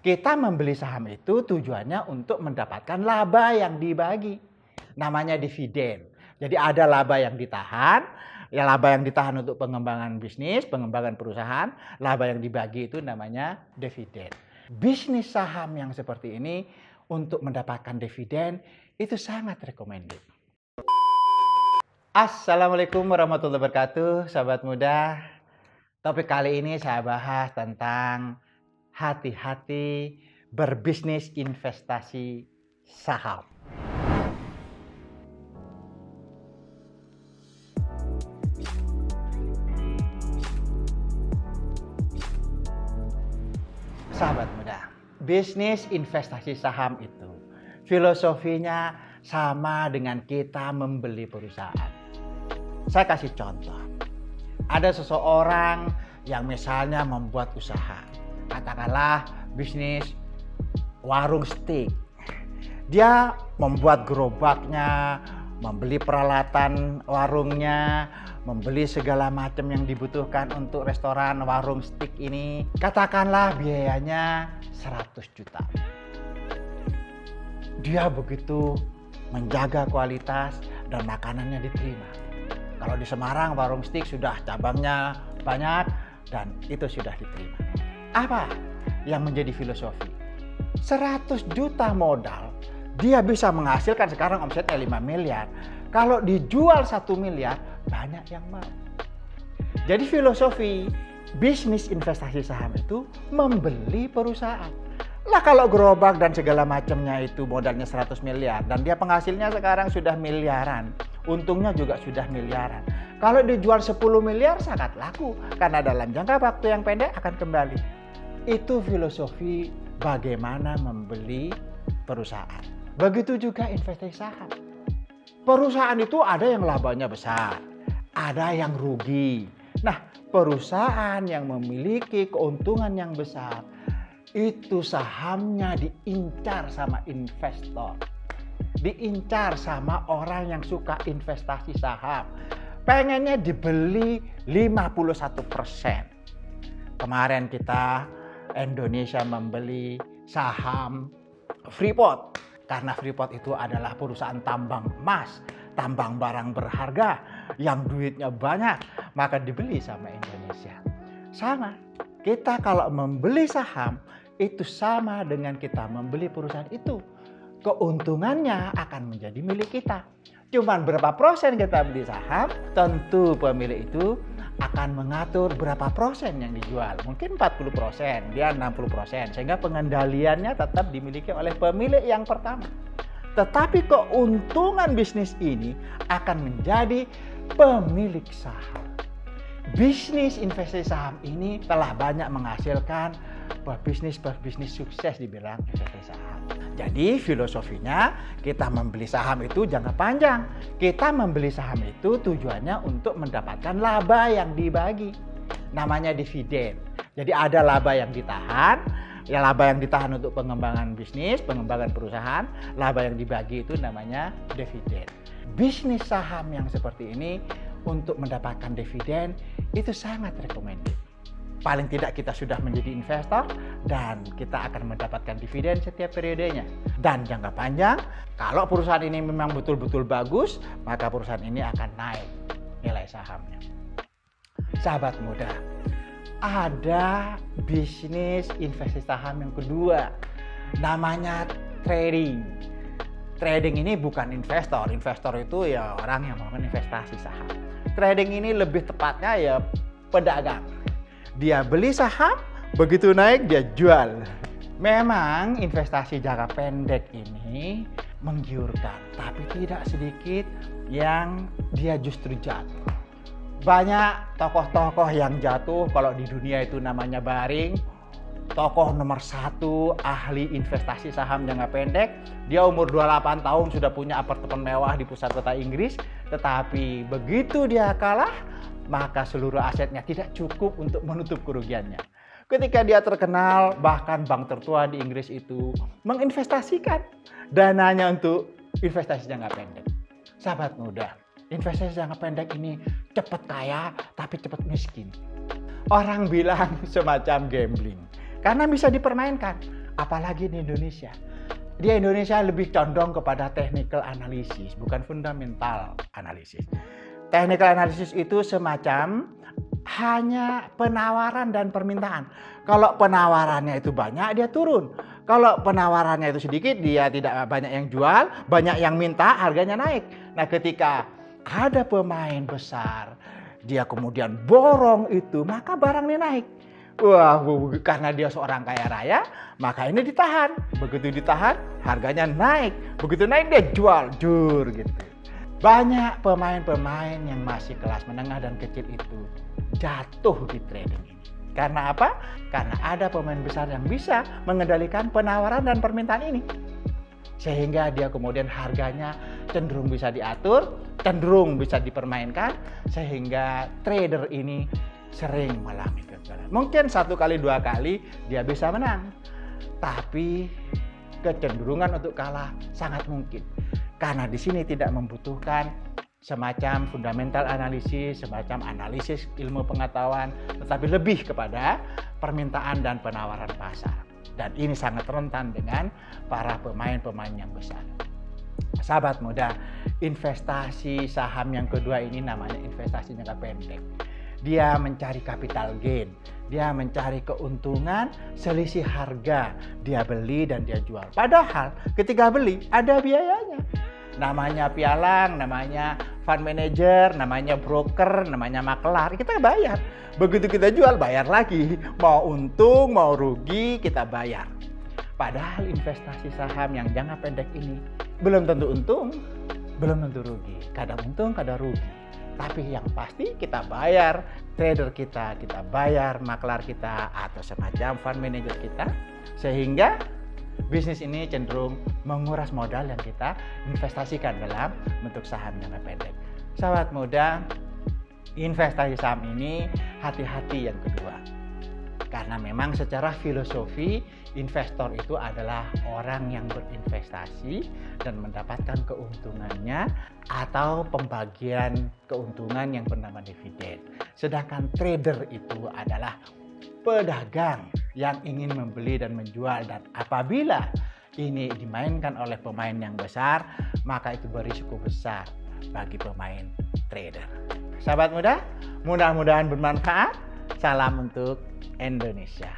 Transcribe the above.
Kita membeli saham itu tujuannya untuk mendapatkan laba yang dibagi. Namanya dividen. Jadi ada laba yang ditahan, ya laba yang ditahan untuk pengembangan bisnis, pengembangan perusahaan, laba yang dibagi itu namanya dividen. Bisnis saham yang seperti ini untuk mendapatkan dividen itu sangat recommended. Assalamualaikum warahmatullahi wabarakatuh, sahabat muda. Topik kali ini saya bahas tentang hati-hati berbisnis investasi saham. Sahabat muda, bisnis investasi saham itu filosofinya sama dengan kita membeli perusahaan. Saya kasih contoh. Ada seseorang yang misalnya membuat usaha. Katakanlah bisnis warung steak. Dia membuat gerobaknya, membeli peralatan warungnya, membeli segala macam yang dibutuhkan untuk restoran warung steak ini. Katakanlah biayanya 100 juta. Dia begitu menjaga kualitas dan makanannya diterima. Kalau di Semarang warung steak sudah cabangnya banyak dan itu sudah diterima. Apa yang menjadi filosofi? 100 juta modal, dia bisa menghasilkan sekarang omsetnya 5 miliar. Kalau dijual 1 miliar, banyak yang mau. Jadi filosofi bisnis investasi saham itu membeli perusahaan. Lah kalau gerobak dan segala macamnya itu modalnya 100 miliar dan dia penghasilnya sekarang sudah miliaran. Untungnya juga sudah miliaran. Kalau dijual 10 miliar sangat laku karena dalam jangka waktu yang pendek akan kembali. Itu filosofi bagaimana membeli perusahaan. Begitu juga investasi saham. Perusahaan itu ada yang labanya besar, ada yang rugi. Nah, perusahaan yang memiliki keuntungan yang besar, itu sahamnya diincar sama investor. Diincar sama orang yang suka investasi saham. Pengennya dibeli 51%. Kemarin kita Indonesia membeli saham Freeport. Karena Freeport itu adalah perusahaan tambang emas, tambang barang berharga yang duitnya banyak, maka dibeli sama Indonesia. Sama, kita kalau membeli saham itu sama dengan kita membeli perusahaan itu. Keuntungannya akan menjadi milik kita. Cuman berapa persen kita beli saham, tentu pemilik itu akan mengatur berapa persen yang dijual. Mungkin 40%, dia 60%. Sehingga pengendaliannya tetap dimiliki oleh pemilik yang pertama. Tetapi keuntungan bisnis ini akan menjadi pemilik saham. Bisnis investasi saham ini telah banyak menghasilkan berbisnis sukses dibilang investasi saham. Jadi filosofinya kita membeli saham itu jangka panjang. Kita membeli saham itu tujuannya untuk mendapatkan laba yang dibagi. Namanya dividen. Jadi ada laba yang ditahan, ya laba yang ditahan untuk pengembangan bisnis, pengembangan perusahaan, laba yang dibagi itu namanya dividen. Bisnis saham yang seperti ini untuk mendapatkan dividen itu sangat recommended. Paling tidak kita sudah menjadi investor dan kita akan mendapatkan dividen setiap periodenya. Dan jangka panjang, kalau perusahaan ini memang betul-betul bagus, maka perusahaan ini akan naik nilai sahamnya. Sahabat muda, ada bisnis investasi saham yang kedua, namanya trading. Trading ini bukan investor. Investor itu ya orang yang melakukan investasi saham. Trading ini lebih tepatnya ya pedagang. Dia beli saham, begitu naik dia jual. Memang investasi jangka pendek ini menggiurkan, tapi tidak sedikit yang dia justru jatuh. Banyak tokoh-tokoh yang jatuh, kalau di dunia itu namanya Baring. Tokoh nomor 1 ahli investasi saham jangka pendek. Dia umur 28 tahun sudah punya apartemen mewah di pusat kota Inggris. Tetapi begitu dia kalah, maka seluruh asetnya tidak cukup untuk menutup kerugiannya. Ketika dia terkenal, bahkan bank tertua di Inggris itu menginvestasikan dananya untuk investasi jangka pendek. Sahabat muda, investasi jangka pendek ini cepat kaya tapi cepat miskin. Orang bilang semacam gambling karena bisa dipermainkan. apalagi di Indonesia. Di Indonesia lebih condong kepada technical analysis, bukan fundamental analysis. Technical analysis itu semacam hanya penawaran dan permintaan. Kalau penawarannya itu banyak, dia turun. Kalau penawarannya itu sedikit, dia tidak banyak yang jual, banyak yang minta, harganya naik. Nah, ketika ada pemain besar, dia kemudian borong itu, maka barangnya naik. Wah, karena dia seorang kaya raya, maka ini ditahan. Begitu ditahan, harganya naik. Begitu naik, dia jual, jur gitu. Banyak pemain-pemain yang masih kelas menengah dan kecil itu jatuh di trading ini. Karena apa? Karena ada pemain besar yang bisa mengendalikan penawaran dan permintaan ini. Sehingga dia kemudian harganya cenderung bisa diatur, cenderung bisa dipermainkan, sehingga trader ini sering mengalami kegagalan. Mungkin 1 kali 2 kali dia bisa menang, tapi kecenderungan untuk kalah sangat mungkin. Karena di sini tidak membutuhkan semacam fundamental analisis, semacam analisis ilmu pengetahuan, tetapi lebih kepada permintaan dan penawaran pasar. Dan ini sangat rentan dengan para pemain-pemain yang besar. Sahabat muda, investasi saham yang kedua ini namanya investasi jangka pendek. Dia mencari capital gain, dia mencari keuntungan selisih harga dia beli dan dia jual. Padahal ketika beli ada biayanya. Namanya pialang, namanya fund manager, namanya broker, namanya makelar, kita bayar. Begitu kita jual, bayar lagi. Mau untung, mau rugi, kita bayar. Padahal investasi saham yang jangka pendek ini belum tentu untung, belum tentu rugi. Kadang untung, kadang rugi. Tapi yang pasti kita bayar trader kita bayar makelar kita atau semacam fund manager kita. Sehingga bisnis ini cenderung menguras modal yang kita investasikan dalam bentuk saham jangka pendek. Sahabat muda, investasi saham ini hati-hati yang kedua. Karena memang secara filosofi investor itu adalah orang yang berinvestasi dan mendapatkan keuntungannya atau pembagian keuntungan yang bernama dividen. Sedangkan trader itu adalah pedagang yang ingin membeli dan menjual, dan apabila ini dimainkan oleh pemain yang besar, maka itu berisiko besar bagi pemain trader. Sahabat muda, mudah-mudahan bermanfaat. Salam untuk Indonesia.